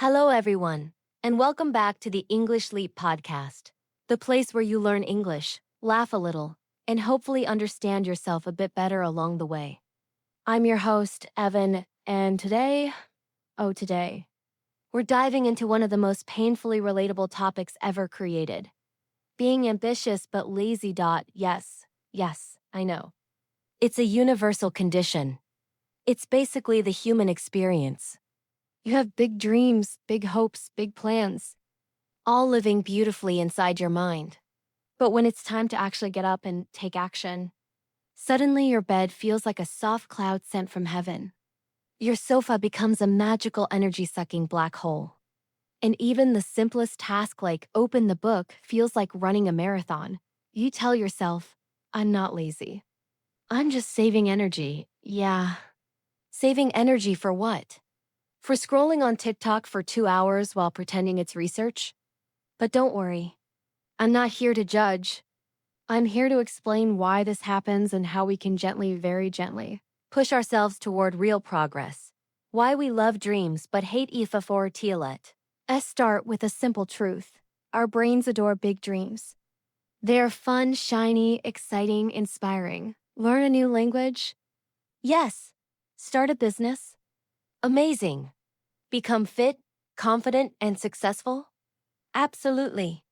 Hello, everyone, and welcome back to the English Leap podcast, the place where you learn English, laugh a little, and hopefully understand yourself a bit better along the way. I'm your host, Evan, and today, we're diving into one of the most painfully relatable topics ever created. Being ambitious but lazy. Yes, I know. It's a universal condition. It's basically the human experience. You have big dreams, big hopes, big plans, all living beautifully inside your mind. But when it's time to actually get up and take action, suddenly your bed feels like a soft cloud sent from heaven. Your sofa becomes a magical energy-sucking black hole. And even the simplest task like open the book feels like running a marathon. You tell yourself, I'm not lazy. I'm just saving energy. Yeah. Saving energy for what? For scrolling on TikTok for 2 hours while pretending it's research? But don't worry. I'm not here to judge. I'm here to explain why this happens and how we can gently, very gently, push ourselves toward real progress. Why we love dreams but hate IFA for Tielet. Let's start with a simple truth. Our brains adore big dreams. They're fun, shiny, exciting, inspiring. Learn a new language? Yes. Start a business? Amazing. Become fit, confident, and successful? Absolutely.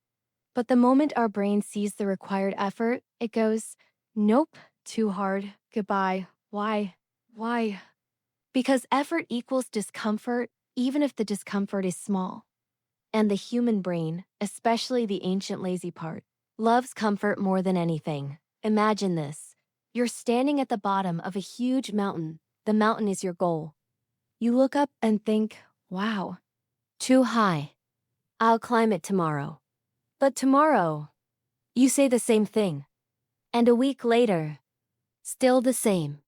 But the moment our brain sees the required effort, it goes, nope, too hard, goodbye, why? Because effort equals discomfort, even if the discomfort is small. And the human brain, especially the ancient lazy part, loves comfort more than anything. Imagine this. You're standing at the bottom of a huge mountain. The mountain is your goal. You look up and think, wow, too high. I'll climb it tomorrow. But tomorrow, you say the same thing. And a week later, still the same.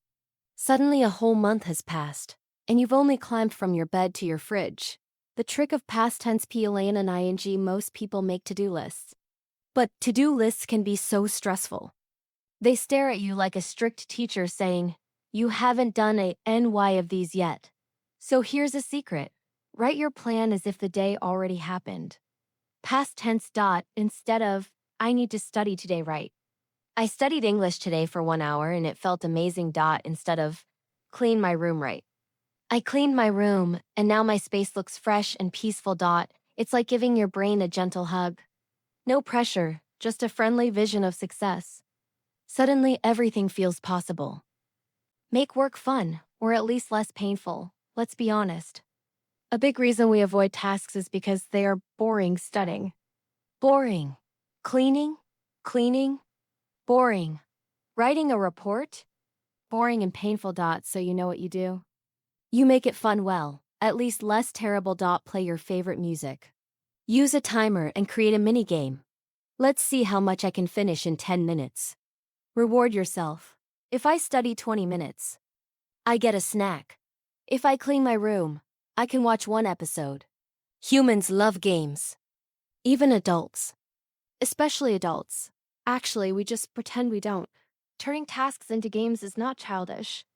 Suddenly a whole month has passed, and you've only climbed from your bed to your fridge. The trick of past tense plan and ing most people make to-do lists. But to-do lists can be so stressful. They stare at you like a strict teacher saying, you haven't done a NY of these yet. So here's a secret. Write your plan as if the day already happened. Past tense. Instead of, I need to study today, right? I studied English today for 1 hour and it felt amazing. Instead of, clean my room right. I cleaned my room and now my space looks fresh and peaceful. It's like giving your brain a gentle hug. No pressure, just a friendly vision of success. Suddenly everything feels possible. Make work fun, or at least less painful. Let's be honest. A big reason we avoid tasks is because they are boring studying. Boring. Cleaning? Boring. Writing a report? Boring and painful. So you know what you do? You make it fun well, at least less terrible. Play your favorite music. Use a timer and create a mini game. Let's see how much I can finish in 10 minutes. Reward yourself. If I study 20 minutes, I get a snack. If I clean my room, I can watch 1 episode. Humans love games. Even adults. Especially adults. Actually, we just pretend we don't. Turning tasks into games is not childish.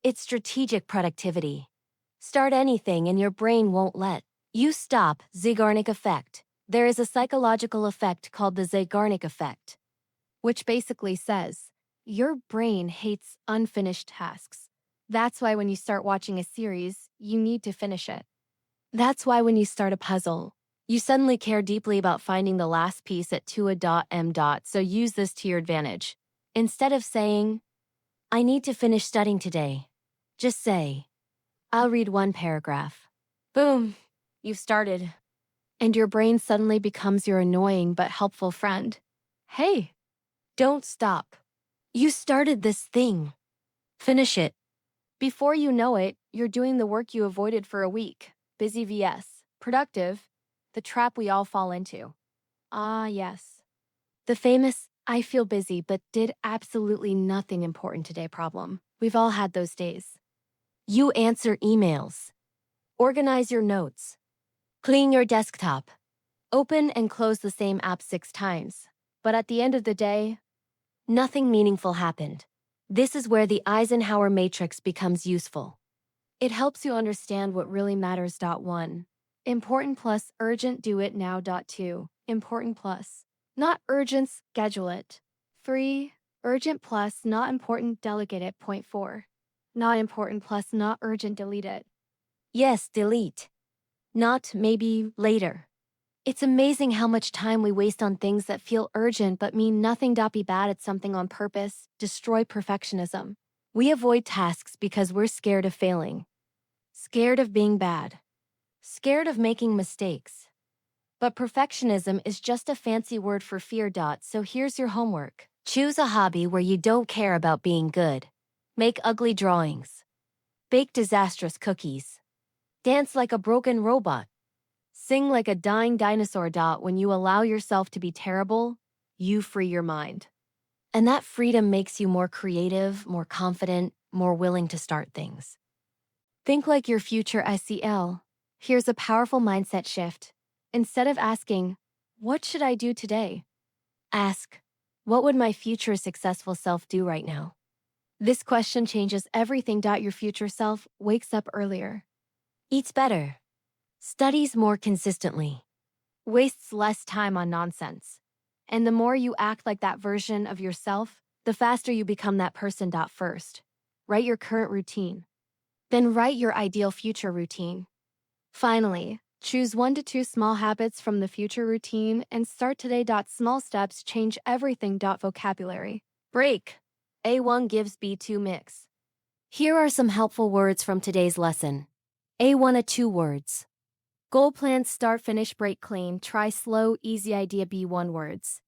It's strategic productivity. Start anything and your brain won't let you stop. Zeigarnik effect. There is a psychological effect called the Zeigarnik effect, which basically says, your brain hates unfinished tasks. That's why when you start watching a series, you need to finish it. That's why when you start a puzzle, you suddenly care deeply about finding the last piece at 2a.m. So use this to your advantage. Instead of saying, I need to finish studying today, just say, I'll read 1 paragraph. Boom, you've started. And your brain suddenly becomes your annoying but helpful friend. Hey, don't stop. You started this thing. Finish it. Before you know it, you're doing the work you avoided for a week. Busy vs. productive, the trap we all fall into. Ah, yes. The famous, I feel busy but did absolutely nothing important today problem. We've all had those days. You answer emails. Organize your notes. Clean your desktop. Open and close the same app 6 times. But at the end of the day, nothing meaningful happened. This is where the Eisenhower matrix becomes useful. It helps you understand what really matters. 1. Important plus urgent do it now. 2. Important plus. Not urgent, schedule it. 3. Urgent plus not important, delegate it. Point 4. Not important plus not urgent, delete it. Yes, delete. Not maybe later. It's amazing how much time we waste on things that feel urgent but mean nothing. Be bad at something on purpose, destroy perfectionism. We avoid tasks because we're scared of failing, scared of being bad, scared of making mistakes. But perfectionism is just a fancy word for fear. So here's your homework. Choose a hobby where you don't care about being good. Make ugly drawings. Bake disastrous cookies. Dance like a broken robot. Sing like a dying dinosaur. When you allow yourself to be terrible, you free your mind. And that freedom makes you more creative, more confident, more willing to start things. Think like your future ICL. Here's a powerful mindset shift. Instead of asking, what should I do today? Ask, what would my future successful self do right now? This question changes everything. Your future self wakes up earlier, eats better, studies more consistently, wastes less time on nonsense. And the more you act like that version of yourself, the faster you become that person. First, write your current routine. Then write your ideal future routine. Finally, choose 1 to 2 small habits from the future routine and start today. Small steps change everything. Vocabulary. Break. A1 gives B2 mix. Here are some helpful words from today's lesson. A1 2 words. Goal plan, start, finish, break, clean, try, slow, easy idea. B1 words.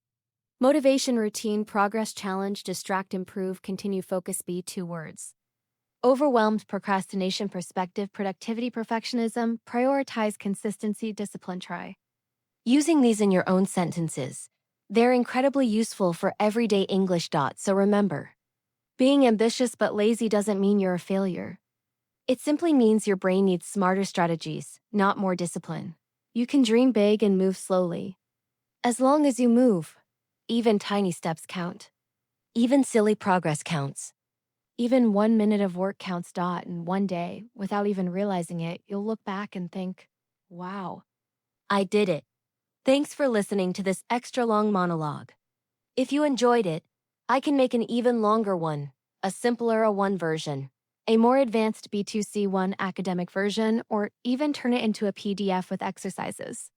Motivation, routine, progress, challenge, distract, improve, continue, focus. B2 words. Overwhelmed, procrastination, perspective, productivity, perfectionism, prioritize, consistency, discipline, try. Using these in your own sentences. They're incredibly useful for everyday English. So remember, being ambitious but lazy doesn't mean you're a failure. It simply means your brain needs smarter strategies, not more discipline. You can dream big and move slowly. As long as you move, even tiny steps count. Even silly progress counts. Even 1 minute of work counts. And one day, without even realizing it, you'll look back and think, wow, I did it. Thanks for listening to this extra long monologue. If you enjoyed it, I can make an even longer one, a simpler A1 version, a more advanced B2C1 academic version, or even turn it into a PDF with exercises.